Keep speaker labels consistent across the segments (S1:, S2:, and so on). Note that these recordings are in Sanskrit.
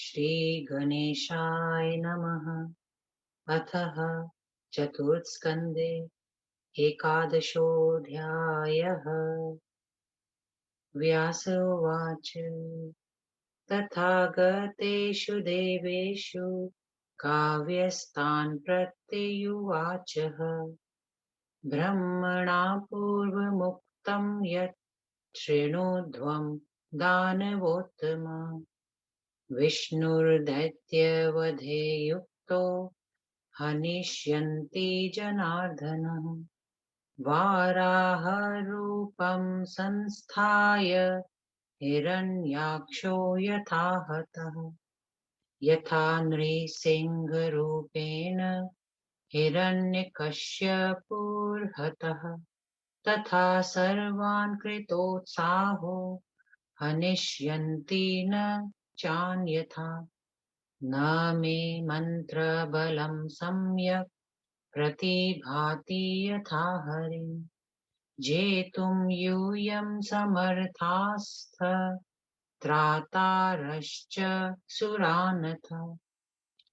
S1: श्रीगणेशाय नमः। अथः चतुर्थस्कन्धे एकादशोऽध्यायः। व्यास उवाच तथागतेषु देवेषु काव्यस्तान् प्रत्युवाचः ब्रह्मणा पूर्वमुक्तं यत् शृणुध्वं दानवोत्तम विष्णुर्दैत्यवधे युक्तो हनिष्यन्ति जनार्दनः वाराहरूपं संस्थाय हिरण्याक्षो यथा हतः यथा नृसिंहरूपेण हिरण्यकश्यपुर्हतः तथा सर्वान् कृतोत्साहो हनिष्यन्ति न चान्यथा न मे मन्त्रबलं सम्यक् प्रतिभाति यथा हरिं जेतुं यूयं समर्थास्थ त्रातारश्च सुरानथ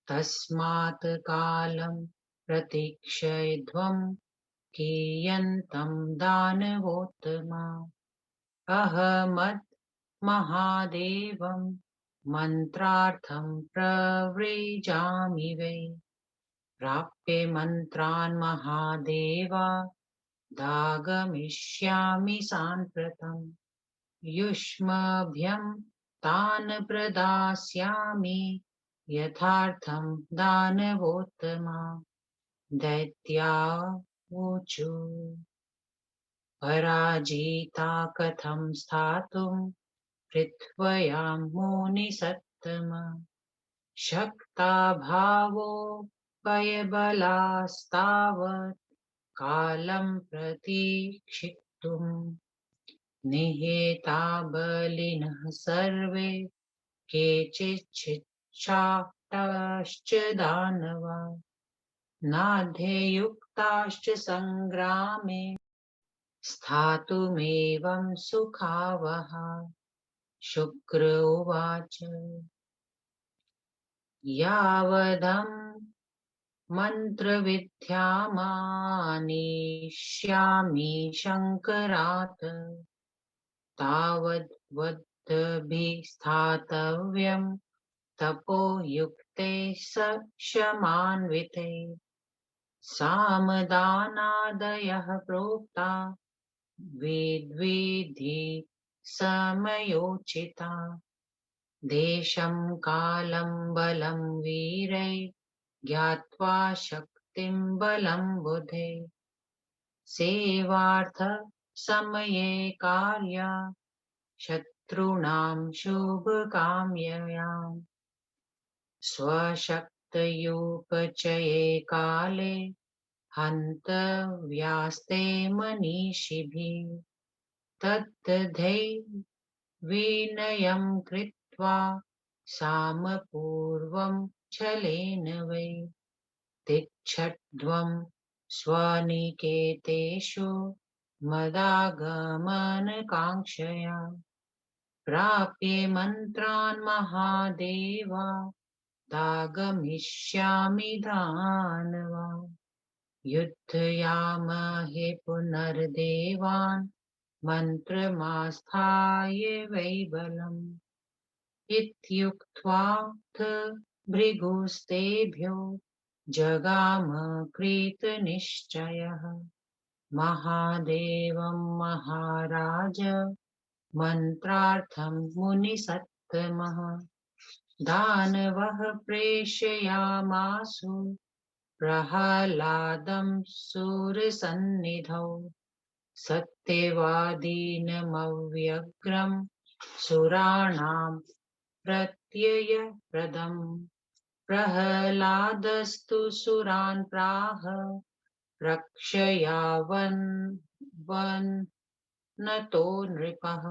S1: तस्मात् कालं प्रतीक्षध्वं कियन्तं दानवोत्तमा अहमद् महादेवं मन्त्रार्थं प्रव्रजामि वै प्राप्ये मन्त्रान् महादेवा दागमिष्यामि साम्प्रतम् युष्मभ्यं तान् प्रदास्यामि यथार्थं दानवोत्तमा दैत्यावुचु पराजिता कथं स्थातुं पृथ्व्यां मुनिसत्तम शक्ता भावोपयबलास्तावत् कालं प्रतीक्षितुम् निहेता बलिनः सर्वे केचिच्छिक्षाष्टाश्च दानवा नाध्ययुक्ताश्च सङ्ग्रामे स्थातुमेवं सुखावहा शुक्र उवाच यावदहं मन्त्रविद्यामानेष्यामि शङ्करात् तावद्वद्भिः तपो युक्ते शमान्विते सामदानादयः प्रोक्ता वेद्विधि समयोचिता देशं कालं बलं वीरै ज्ञात्वा शक्तिं बलं बुधे सेवार्थ समये कार्या शत्रूणां शुभकाम्ययाम् स्वशक्तयुपचये काले हन्तव्यास्ते मनीषिभिः तत्तद्धै विनयं कृत्वा सामपूर्वं छलेन वै तिच्छध्वं स्वनिकेतेषु मदागमनकाङ्क्षया प्राप्ये मन्त्रान् महादेवा दागमिष्यामि दानवा युद्धयामहे पुनर्देवान् मन्त्रमास्थाय वै बलम् इत्युक्त्वाथ भृगुस्तेभ्यो जगाम कृतनिश्चयः महादेवं महाराज मन्त्रार्थं मुनिसत्तमः दानवः प्रेषयामासु प्रह्लादं सुरसन्निधौ सत्यवादिनमव्यग्रं सुराणां प्रत्ययप्रदम् प्रह्लादस्तु सुरान् प्राह रक्षयावन्तो नृपः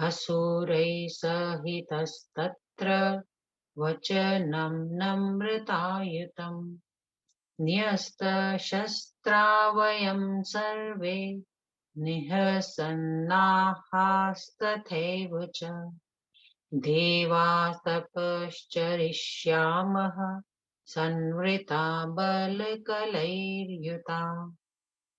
S1: असुरैः सहितस्तत्र वचनं नम्रतायुतम् न्यस्तशस्त्रा वयं सर्वे निःसन्नाहास्तथैव च देवास्तपश्चरिष्यामः संवृता बलकलैर्युता।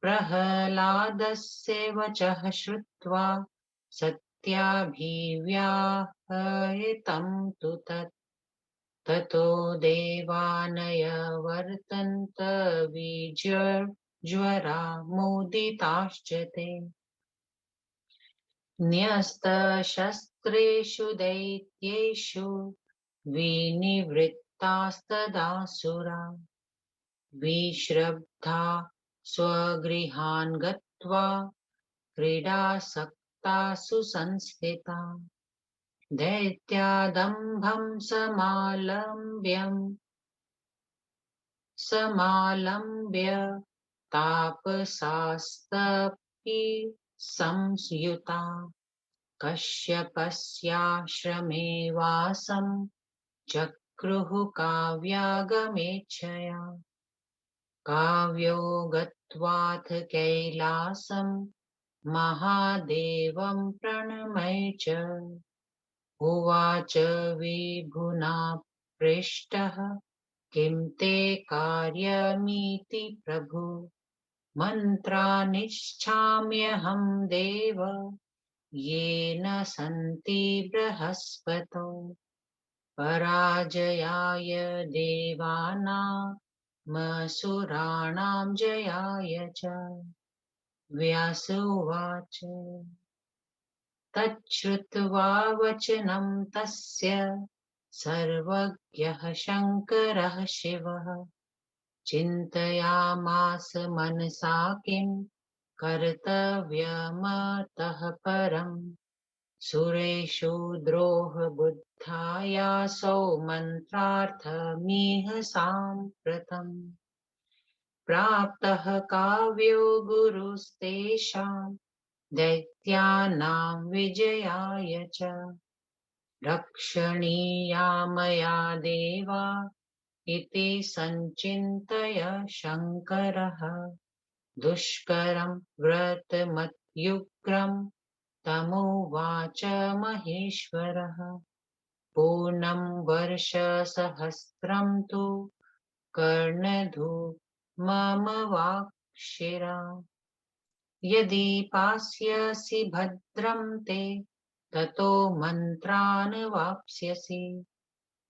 S1: प्रह्लादस्य वचः श्रुत्वा सत्याभिव्याहृतं तु तत्। ततो देवानय वर्तन्त विज्वरा मुदिताश्च ते। न्यस्तशस्त्रेषु दैत्येषु विनिवृत्तास्तदासुरा। विश्रब्धा स्वगृहान् गत्वा क्रीडासक्तासु संस्थिता। दैत्यादम्भं समालम्ब्य तापसास्तपि संयुता। कश्यपस्याश्रमे वासं चक्रुः काव्यागमेच्छया। काव्यो गत्वाथ कैलासं महादेवं प्रणमय च। उवाच विभुना पृष्टः किं ते कार्यमिति प्रभु। मन्त्रानिच्छाम्यहं देव येन सन्ति बृहस्पतो। पराजयाय देवानामसुराणां जयाय च। व्यास उवाच तच्छ्रुत्वा वचनं तस्य सर्वज्ञः शङ्करः शिवः। चिन्तयामास मनसा किं कर्तव्यमतः परम्। सुरेषु द्रोहबुद्धायासौ मन्त्रार्थमिह साम्प्रतम्। प्राप्तः काव्यो गुरुस्तेषां दैत्यानां विजयाय च। रक्षणीया मया देवा इति सञ्चिन्तय शङ्करः। दुष्करं व्रतमत्युग्रं तमुवाच महेश्वरः। पूर्णं वर्षसहस्रं तु कर्णधू मम वाक्शिरा। यदि पास्यसि भद्रं ते ततो मन्त्रान् वाप्स्यसि।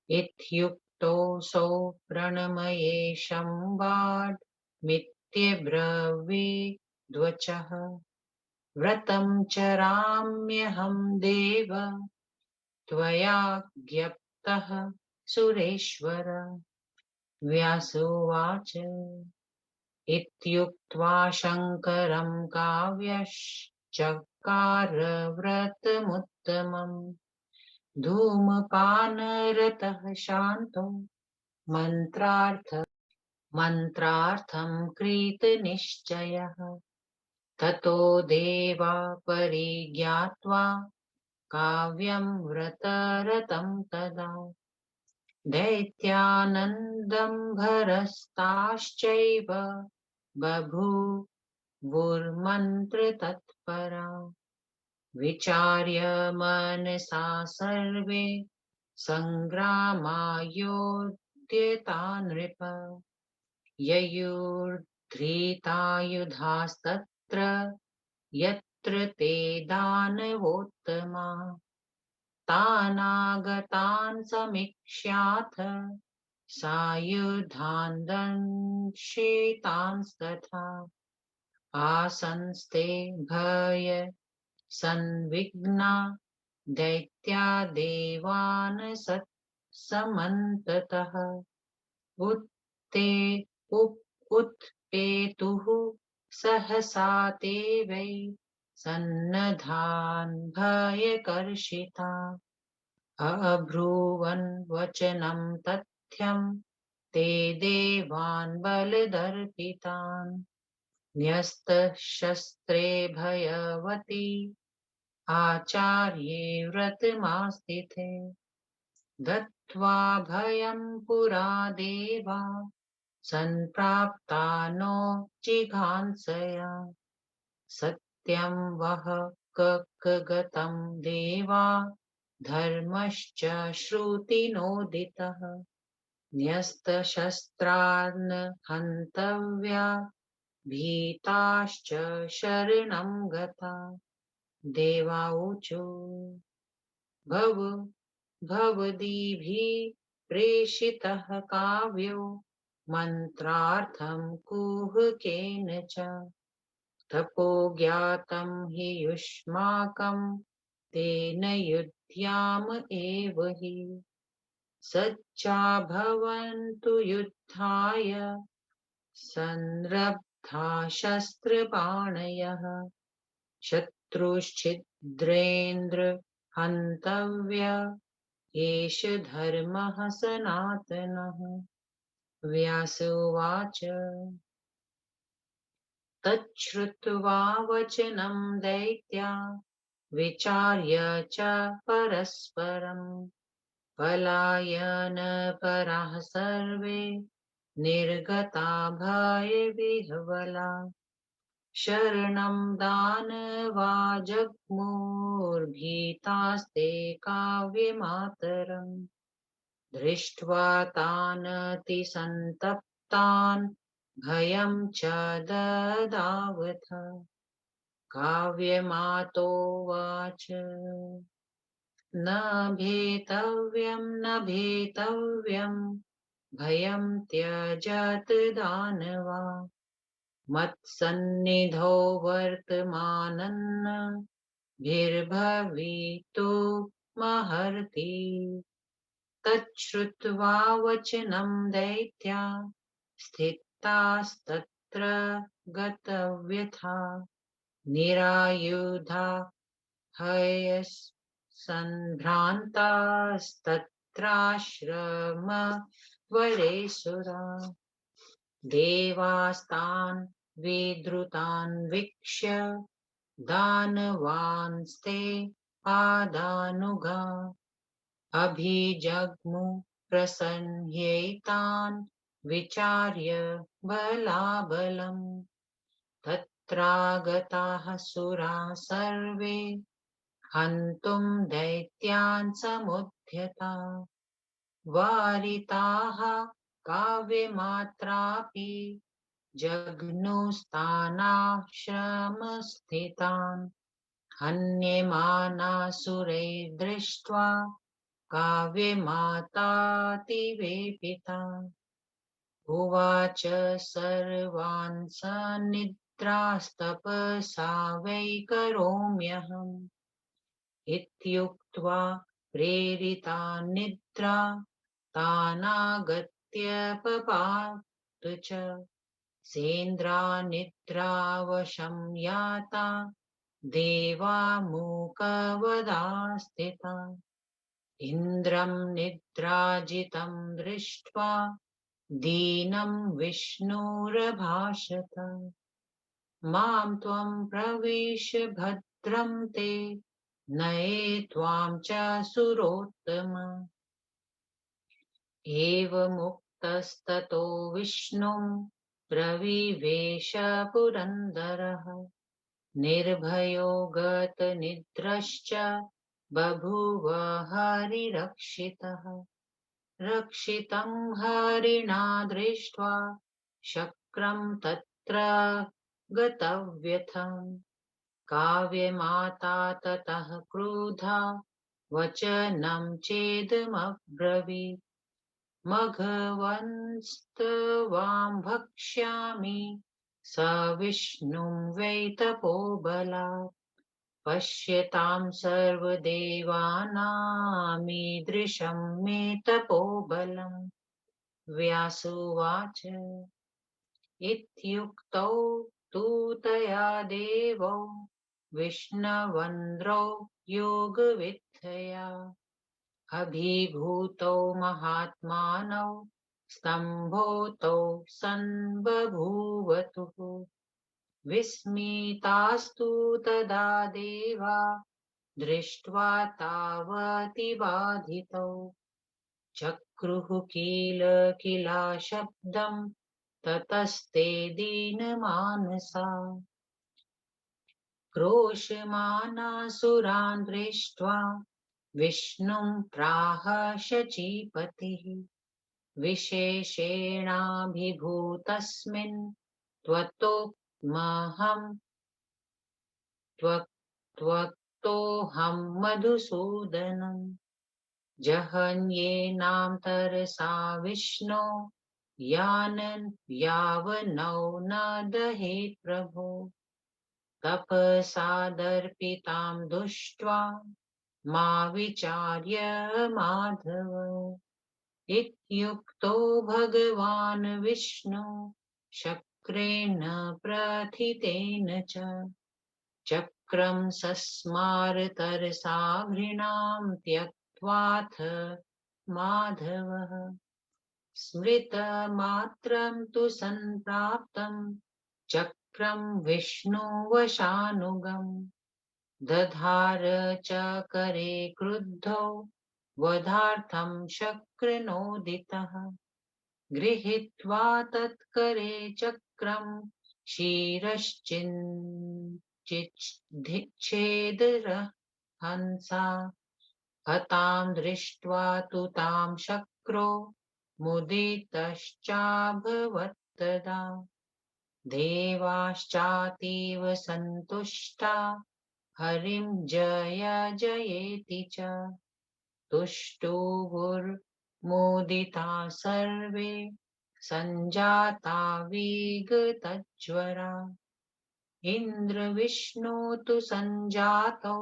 S1: इत्युक्तोऽसौ प्रणमये शम्बाड्मित्यब्रवीद्वचः। व्रतं चराम्यहं देव त्वया ज्ञप्तः सुरेश्वर। व्यास उवाच इत्युक्त्वा शङ्करं काव्यश्चकार व्रतमुत्तमम्। धूमपानरतः शान्तो मन्त्रार्थं कृतनिश्चयः। ततो देवा परिज्ञात्वा काव्यं व्रतरतं तदा। दैत्यानन्दम्भरस्ताश्चैव बभूवुर्मन्त्रतत्परा। विचार्य मनसा सर्वे सङ्ग्रामायोध्यता नृप। ययुर्धृतायुधास्तत्र यत्र ते दानवोत्तमा। तानागतान् समीक्ष्याथ सायुधान् दंशितांस्तथा। आसंस्ते भय संविघ्ना दैत्यादेवान् समन्ततः। उत्ते उत्पेतुः सहसा ते वै सन्नद्धान् भयकर्षिता। अब्रुवन् वचनं तथ्यं ते देवान् बलदर्पितान्। न्यस्तशस्त्रे भयवती आचार्ये व्रतमास्तिथे। दत्त्वा भयं पुरा देवा सम्प्राप्ता नो जिघांसया। सत्यं वह कगतं देवा धर्मश्च श्रुतिनोदितः न्यस्तशस्त्रान् हन्तव्या भीताश्च शरणं गता देवाऊचु भव भवदीभिः प्रेषितः काव्यो मन्त्रार्थं कुहकेन च तपो ज्ञातं हि युष्माकं तेन युध्याम एव हि सच्चा भवन्तु युद्धाय संरब्धा शस्त्रपाणयः शत्रुश्छिद्रेन्द्र हन्तव्य एष धर्मः सनातनः व्यास उवाच तच्छ्रुत्वा वचनं दैत्या विचार्य च परस्परं पलायनपराः सर्वे निर्गता भयविह्वला शरणं दानवा जग्मुर्भीतास्ते काव्यमातरम् दृष्ट्वा तानतिसन्तप्तान् भयं च ददावथ काव्यमातोवाच न भेतव्यं भयं त्यजत दानवा मत्सन्निधौ वर्तमानन्न भीर्भवितो महर्ति तच्छ्रुत्वा वचनं दैत्या स्थितास्तत्र गतव्यथा निरायुधा हयसम्भ्रान्तास्तत्राश्रमवरेसुरा देवास्तान् विद्रुतान् वीक्ष्य दानवांस्ते पादानुगा अभिजग्मु प्रसह्येतान् विचार्य बलाबलम् तत्रागताः सुराः सर्वे हन्तुं दैत्यान् समुद्यता वारिताः काव्यमात्रापि जघ्नुस्तानाश्रमस्थितान् हन्यमानासुरैः दृष्ट्वा काव्यमातातिवेपिता उवाच सर्वान् सनिद्रास्तपसा वै करोम्यहम् इत्युक्त्वा प्रेरिता निद्रा तानागत्य पपात च सेन्द्रा निद्रावशं याता देवा मूकवदास्थिता इन्द्रं निद्राजितं दृष्ट्वा दीनं विष्णुरभाषत मां त्वं प्रविश्य भद्रं ते नये त्वां च सुरोत्तम एवमुक्तस्ततो विष्णुं प्रविवेश पुरन्दरः निर्भयो गतनिद्रश्च बभूव हरिरक्षितः रक्षितं हरिणा दृष्ट्वा शक्रं तत्र गतव्यथम् काव्यमाता ततः क्रुधा वचनं चेदमब्रवीत् मघवन्स्त्वां भक्ष्यामि स विष्णुं वै तपोबलात् पश्यतां सर्वदेवानामीदृशं मे तपोबलम् व्यास उवाच इत्युक्तौ तु तया देवौ विष्णवन्द्रौ योगविद्धया अभिभूतौ महात्मानौ स्तम्भोतौ सन्बभूवतुः विस्मितास्तु तदा देवा दृष्ट्वा तावतिबाधितौ चक्रुः किला शब्दं ततस्ते दीनमानसा क्रोशमानासुरान् दृष्ट्वा विष्णुं प्राह शचीपतिः विशेषेणाभिभूतस्मिन् त्वत्तोऽहं त्वत्तोऽहं मधुसूदनम् जहन्येनां तरसा विष्णो यावन्नो न दहेत् प्रभो तपसा दर्पितां दृष्ट्वा मा विचार्य माधव इत्युक्तो भगवान् विष्णु शक्रेण प्रथितेन च चक्रं सस्मार तरसा घृणां त्यक्त्वाथ माधवः स्मृतमात्रं तु सम्प्राप्तं चक्रं विष्णुवशानुगम् दधार च करे क्रुद्धो वधार्थं शक्रनोदितः गृहीत्वा तत्करे चक्रं शिरश्चिच्छेदहंसा हतां दृष्ट्वा तु तां शक्रो मुदितश्चाभवत्तदा देवाश्चातीव सन्तुष्टा हरिं जय जयेति च तुष्टुवुर्मुदिता सर्वे सञ्जाता विगतज्वरा इन्द्रविष्णु तु सञ्जातौ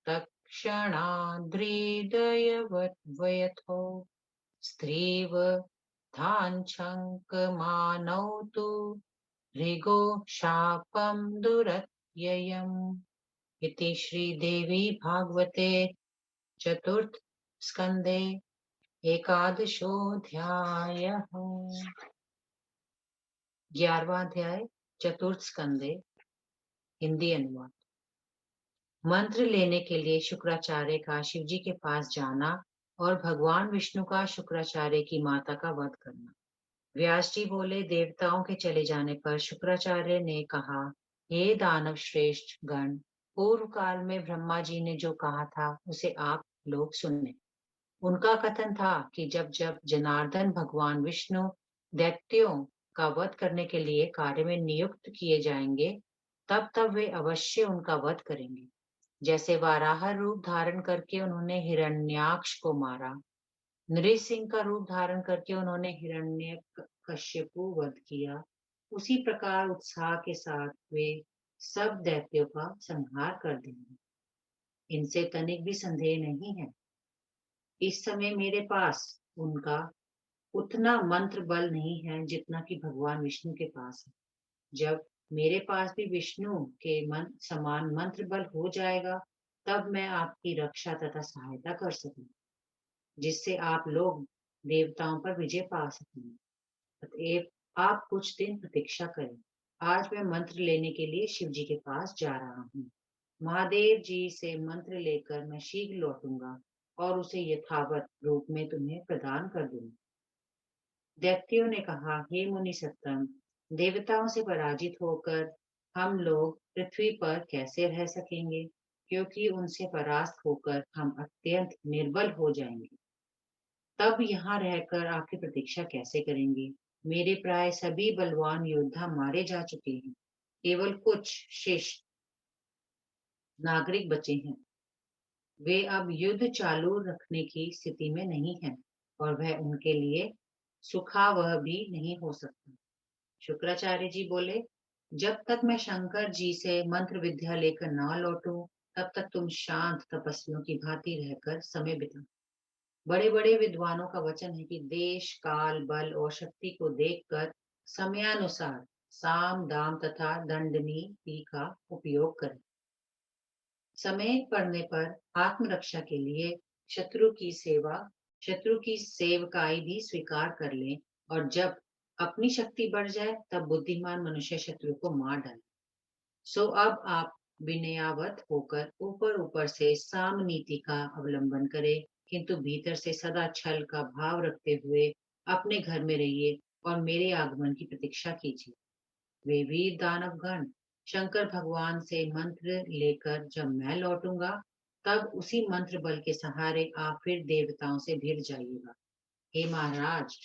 S1: तत्क्षणाद्हृदयवयथो स्त्रीवधाञ्छङ्कमानौ तु भृगो शापं दुरत्ययम् इति श्रीदेवी भागवते चतुर्थ स्कंदे एकादशोऽध्यायः 11वां अध्याय चतुर्थ स्कंदे हिंदी अनुवाद। मंत्र लेने के लिए शुक्राचार्य का शिवजी के पास जाना और भगवान विष्णु का शुक्राचार्य की माता का वध करना। व्यास जी बोले, देवताओं के चले जाने पर शुक्राचार्य ने कहा, हे दानव श्रेष्ठ गण, पूर्व काल में ब्रह्मा जी ने जो कहा था उसे आप लोग सुने। उनका कथन था कि जब जब जनार्दन भगवान विष्णु दैत्यों का वध करने के लिए कार्य में नियुक्त किए जाएंगे, तब तब वे अवश्य उनका वध करेंगे। जैसे वाराह रूप धारण करके उन्होंने हिरण्याक्ष को मारा, नृसिंह का रूप धारण करके उन्होंने हिरण्यकश्यपु वध किया, उसी प्रकार उत्साह के साथ वे सब दैत्यों का संहार कर देंगे। इनसे तनिक भी संदेह नहीं है। इस समय मेरे पास उनका उतना मंत्र बल नहीं है जितना कि भगवान विष्णु के पास है। जब मेरे पास भी विष्णु के समान मंत्र बल हो जाएगा, तब मैं आपकी रक्षा तथा सहायता कर सकूंगा, जिससे आप लोग देवताओं पर विजय पा सकेंगे। अतएव आप कुछ दिन प्रतीक्षा करें। आज मैं मंत्र लेने के लिए शिव जी के पास जा रहा हूँ। महादेव जी से मंत्र लेकर मैं शीघ्र लौटूंगा और उसे यथावत रूप में तुम्हें प्रदान कर दूंगा। दैत्यों ने कहा, हे मुनि सत्तम, देवताओं से पराजित होकर हम लोग पृथ्वी पर कैसे रह सकेंगे, क्योंकि उनसे परास्त होकर हम अत्यंत निर्बल हो जाएंगे। तब यहाँ रहकर आपकी प्रतीक्षा कैसे करेंगे? मेरे प्राय सभी बलवान योद्धा मारे जा चुके हैं, केवल कुछ शिष्ट नागरिक बचे हैं। वे अब युद्ध चालू रखने की स्थिति में नहीं है और वह उनके लिए सुखावह भी नहीं हो सकता। शुक्राचार्य जी बोले, जब तक मैं शंकर जी से मंत्र विद्या लेकर ना लौटूं, तब तक तुम शांत तपस्वियों की भांति रहकर समय बिता। बड़े बड़े विद्वानों का वचन है कि देश काल बल और शक्ति को देखकर समयानुसार साम दाम तथा दंड नीति का उपयोग करें। समय पड़ने पर आत्मरक्षा के लिए शत्रु की सेवकाई भी स्वीकार कर लें, और जब अपनी शक्ति बढ़ जाए तब बुद्धिमान मनुष्य शत्रु को मार डाले। सो अब आप विनयावत होकर ऊपर ऊपर से साम नीति का अवलंबन करें, किंतु भीतर से सदा छल का भाव रखते हुए अपने घर में रहिए और मेरे आगमन की प्रतीक्षा कीजिए। वे वीर दानवगण शंकर भगवान से मंत्र लेकर जब मैं लौटूंगा, तब उसी मंत्र बल के सहारे आप फिर देवताओं से भिड़ जाइएगा। हे महाराज,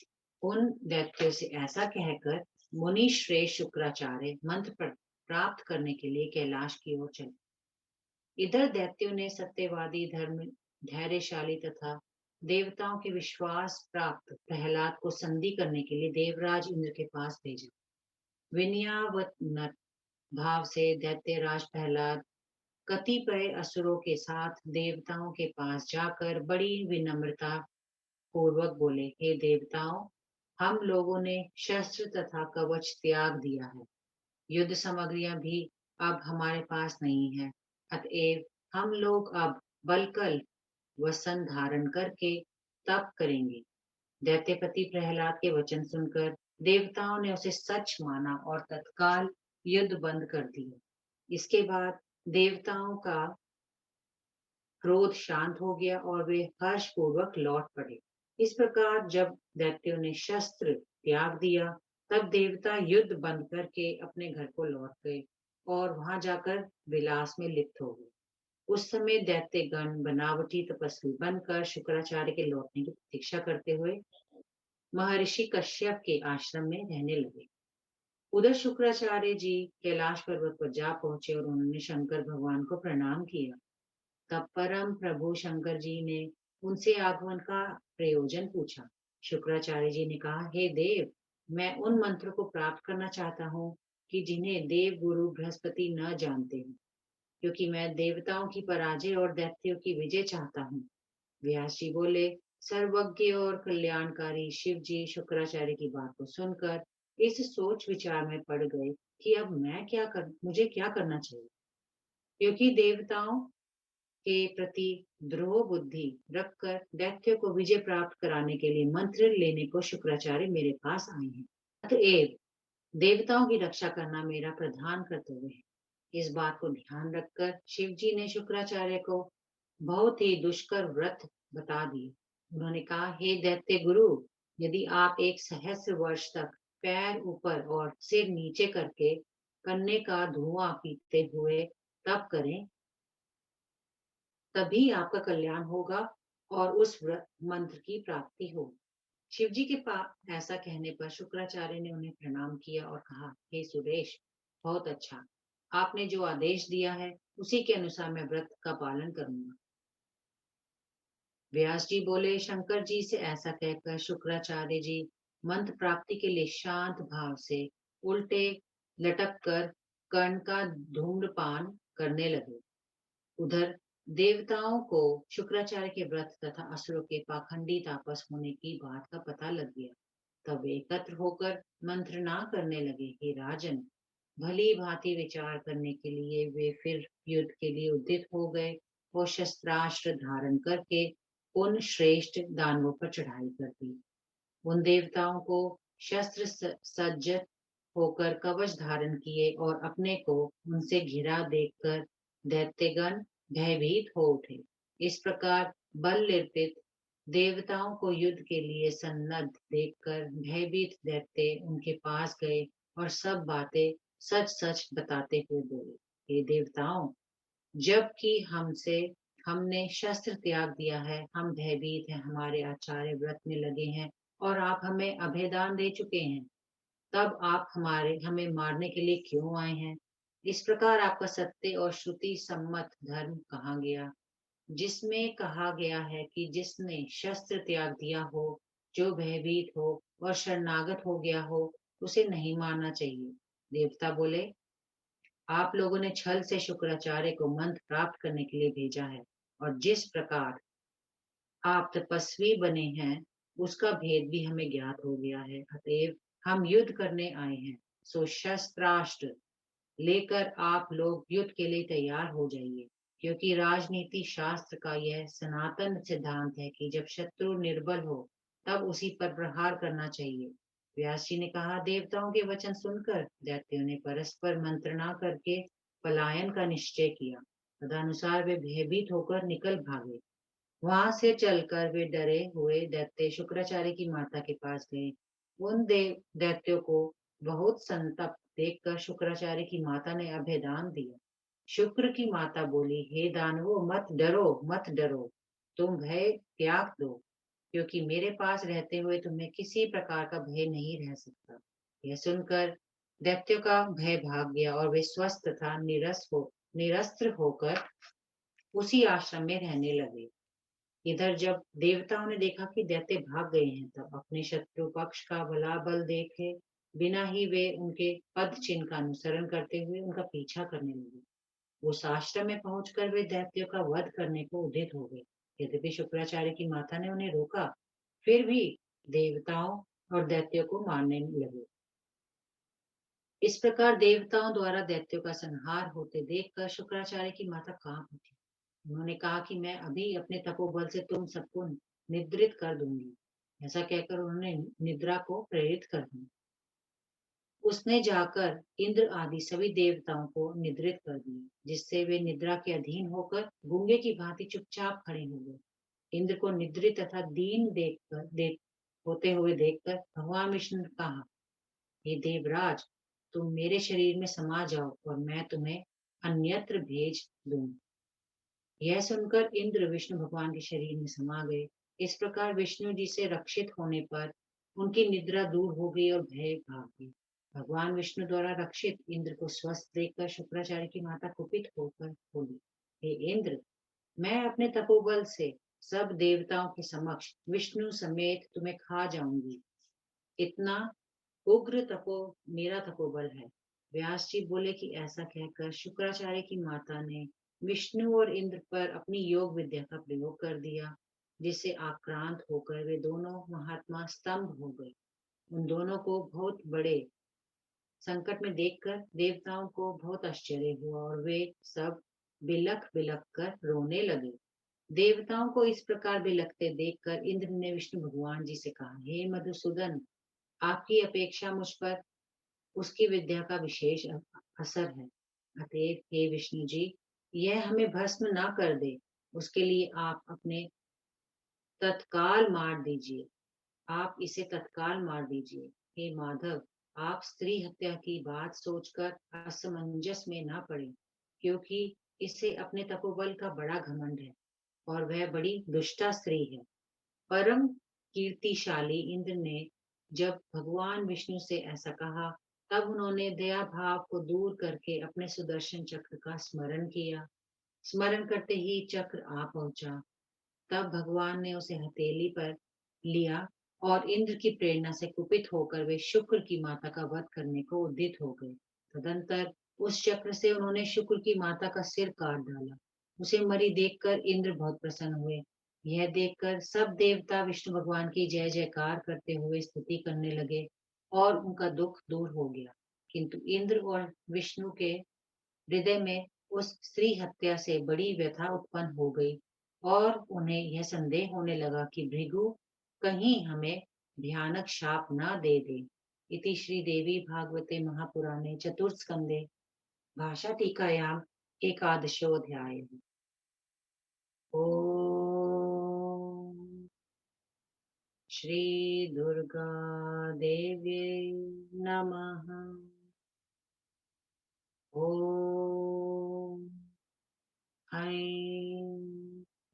S1: उन दैत्यों से ऐसा कहकर मुनि श्रेष्ठ शुक्राचार्य मंत्र प्राप्त करने के लिए कैलाश की ओर चले। इधर दैत्यों ने सत्यवादी, धर्म, धैर्यशाली तथा देवताओं के विश्वास प्राप्त प्रहलाद को संधि करने के लिए देवराज इंद्र के पास भेजा। विनयावनत भाव से दैत्यराज प्रहलाद कतिपय असुरों के साथ देवताओं के पास जाकर बड़ी विनम्रता पूर्वक बोले, हे देवताओं, हम लोगों ने शस्त्र तथा कवच त्याग दिया है। युद्ध सामग्रियां भी अब हमारे पास नहीं है। अतएव हम लोग अब बलकल वसन धारण करके तप करेंगे। दैत्यपति प्रहलाद के वचन सुनकर देवताओं ने उसे सच माना और तत्काल युद्ध बंद कर दिया। इसके बाद देवताओं का क्रोध शांत हो गया और वे हर्षपूर्वक लौट पड़े। इस प्रकार जब दैत्यों ने शस्त्र त्याग दिया, तब देवता युद्ध बंद करके अपने घर को लौट गए और वहां जाकर विलास में लिप्त हो गए। उस समय दैत्यगण बनावटी तपस्वी बनकर शुक्राचार्य के लौटने की प्रतीक्षा करते हुए महर्षि कश्यप के आश्रम में रहने लगे। उधर शुक्राचार्य जी कैलाश पर्वत पर जा पहुंचे और उन्होंने शंकर भगवान को प्रणाम किया। तब परम प्रभु शंकर जी ने उनसे आगमन का प्रयोजन पूछा। शुक्राचार्य जी ने कहा, हे देव, मैं उन मंत्रों को प्राप्त करना चाहता हूँ कि जिन्हें देव गुरु बृहस्पति न जानते हैं, क्योंकि मैं देवताओं की पराजय और दैत्यों की विजय चाहता हूँ। व्यास जी बोले, सर्वज्ञ और कल्याणकारी शिव जी शुक्राचार्य की बात को सुनकर इस सोच विचार में पड़ गए कि अब मुझे क्या करना चाहिए, क्योंकि देवताओं के प्रति द्रोह बुद्धि रखकर दैत्य को विजय प्राप्त कराने के लिए मंत्र लेने को शुक्राचार्य मेरे पास आए हैं। अतएव देवताओं की रक्षा करना मेरा प्रधान कर्तव्य है। इस बात को ध्यान रखकर शिव जी ने शुक्राचार्य को बहुत ही दुष्कर व्रत बता दिए। उन्होंने कहा, हे दैत्य गुरु, यदि आप 1 सहस्र वर्ष तक पैर ऊपर और सिर नीचे करके कन्ने का धुआं पीते हुए तप करें, तभी आपका कल्याण होगा और उस मंत्र की प्राप्ति होगी। शिव जी के पास ऐसा कहने पर शुक्राचार्य ने उन्हें प्रणाम किया और कहा, हे सुरेश, बहुत अच्छा, आपने जो आदेश दिया है उसी के अनुसार मैं व्रत का पालन करूंगा। व्यास जी बोले, शंकर जी से ऐसा कहकर शुक्राचार्य जी मंत्र प्राप्ति के लिए शांत भाव से उल्टे लटक कर कर्ण का धूम्रपान करने लगे। उधर देवताओं को शुक्राचार्य के व्रत तथा असुरों के पाखंडी तापस होने की बात का पता लग गया। तब वे एकत्र होकर मंत्रणा करने लगे, हे राजन, भली भांति विचार करने के लिए वे फिर युद्ध के लिए उद्यत हो गए और शस्त्रास्त्र धारण करके उन श्रेष्ठ दानवों पर चढ़ाई कर दी। उन देवताओं को शस्त्र सज्ज होकर कवच धारण किए और अपने को उनसे घिरा देखकर दैत्यगण भयभीत हो उठे। इस प्रकार बल निर्पित देवताओं को युद्ध के लिए सन्नद्ध देखकर भयभीत दैत्य उनके पास गए और सब बातें सच सच बताते हुए बोले, हे देवताओं, जबकि हमने शस्त्र त्याग दिया है, हम भयभीत हैं, हमारे आचार्य व्रत में लगे हैं और आप हमें अभयदान दे चुके हैं, तब आप हमें मारने के लिए क्यों आए हैं? इस प्रकार आपका सत्य और श्रुति सम्मत धर्म कहा गया, जिसमें कहा गया है कि जिसने शस्त्र त्याग दिया हो, जो भयभीत हो और शरणागत हो गया हो, उसे नहीं मारना चाहिए। देवता बोले, आप लोगों ने छल से शुक्राचार्य को मंत्र प्राप्त करने के लिए भेजा है और जिस प्रकार आप तपस्वी बने हैं उसका भेद भी हमें ज्ञात हो गया है। अतएव हम युद्ध करने आए हैं, सो शस्त्रास्त्र लेकर आप लोग युद्ध के लिए तैयार हो जाइए, क्योंकि राजनीति शास्त्र का यह सनातन सिद्धांत है कि जब शत्रु निर्बल हो तब उसी पर प्रहार करना चाहिए। व्यास जी ने कहा, देवताओं के वचन सुनकर दैत्यों ने परस्पर मंत्रणा करके पलायन का निश्चय किया। तदनुसार वे भयभीत होकर निकल भागे। वहां से चलकर वे डरे हुए दैत्य शुक्राचार्य की माता के पास गए। उन दैत्यों को बहुत संतप्त देखकर शुक्राचार्य की माता ने अभयदान दिया। शुक्र की माता बोली, हे दानवों, मत डरो, मत डरो, तुम भय त्याग दो, क्योंकि मेरे पास रहते हुए तुम्हें किसी प्रकार का भय नहीं रह सकता। यह सुनकर दैत्यों का भय भाग गया और वे स्वस्थ तथा निरस्त्र होकर उसी आश्रम में रहने लगे। इधर जब देवताओं ने देखा कि दैत्य भाग गए हैं, तब अपने शत्रु पक्ष का बलाबल देखे बिना ही वे उनके पद चिन्ह का अनुसरण करते हुए उनका पीछा करने लगे। उस आश्रम में पहुंचकर वे दैत्यों का वध करने को उद्यत हो गए। यद्यपि शुक्राचार्य की माता ने उन्हें रोका, फिर भी देवताओं और दैत्यों को मारने लगे। इस प्रकार देवताओं द्वारा दैत्यों का संहार होते देखकर शुक्राचार्य की माता कांप उठी। उन्होंने कहा कि मैं अभी अपने तपोबल से तुम सबको निद्रित कर दूंगी। ऐसा कहकर उन्होंने निद्रा को प्रेरित कर दिया। उसने जाकर इंद्र आदि सभी देवताओं को निद्रित कर दिया, जिससे वे निद्रा के अधीन होकर गूंगे की भांति चुपचाप खड़े हो गए। इंद्र को निद्रित तथा दीन होते हुए देखकर भगवान विष्णु ने कहा, हे देवराज, तुम मेरे शरीर में समा जाओ और मैं तुम्हें अन्यत्र भेज दूंगा। यह सुनकर इंद्र विष्णु भगवान के शरीर में समा गए। इस प्रकार विष्णु जी से रक्षित होने पर उनकी निद्रा दूर हो गई और भय भाग गई। भगवान विष्णु द्वारा रक्षित इंद्र को स्वस्थ देखकर शुक्राचार्य की माता कुपित होकर बोली, हे इंद्र, मैं अपने तपोबल से सब देवताओं के समक्ष विष्णु समेत तुम्हें खा जाऊंगी। इतना उग्र मेरा तपोबल है। व्यास जी बोले कि ऐसा कहकर शुक्राचार्य की माता ने विष्णु और इंद्र पर अपनी योग विद्या का प्रयोग कर दिया, जिससे आक्रांत होकर वे दोनों महात्मा स्तंभ हो गए। उन दोनों को बहुत बड़े संकट में देखकर देवताओं को बहुत आश्चर्य हुआ और वे सब बिलख बिलख कर रोने लगे। देवताओं को इस प्रकार बिलखते देखकर इंद्र ने विष्णु भगवान जी से कहा, हे मधुसूदन, आपकी अपेक्षा मुझ पर उसकी विद्या का विशेष असर है। अतएव हे विष्णु जी, यह हमें भस्म ना कर दे, उसके लिए आप अपने तत्काल मार दीजिए। आप इसे तत्काल मार दीजिए। हे माधव, आप स्त्री हत्या की बात सोचकर असमंजस में ना पड़े, क्योंकि इसे अपने तपोबल का बड़ा घमंड है और वह बड़ी दुष्टा स्त्री है। परम कीर्तिशाली इंद्र ने जब भगवान विष्णु से ऐसा कहा, तब उन्होंने दया भाव को दूर करके अपने सुदर्शन चक्र का स्मरण किया। स्मरण करते ही चक्र आ पहुंचा। तब भगवान ने उसे हथेली पर लिया और इंद्र की प्रेरणा से कुपित होकर वे शुक्र की माता का वध करने को उद्यत हो गए। तदंतर उस चक्र से उन्होंने शुक्र की माता का सिर काट डाला। उसे मरी देखकर इंद्र बहुत प्रसन्न हुए। यह देखकर सब देवता विष्णु भगवान की जय जयकार करते हुए स्तुति करने लगे और उनका दुख दूर हो गया। किंतु इंद्र और विष्णु के हृदय में उस स्त्री हत्या से बड़ी व्यथा उत्पन्न हो गई और उन्हें यह संदेह होने लगा कि भृगु कहीं हमें भयानक शाप न दे दे। इति श्री देवी भागवते महापुराणे चतुर्थ स्कंदे भाषा टीकायाम एकादशोऽध्याय। ओम श्री दुर्गा देवी नमः। ओम ऐं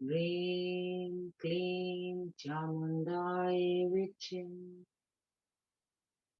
S1: ह्रीं क्लीं चामुण्डाय विच्चे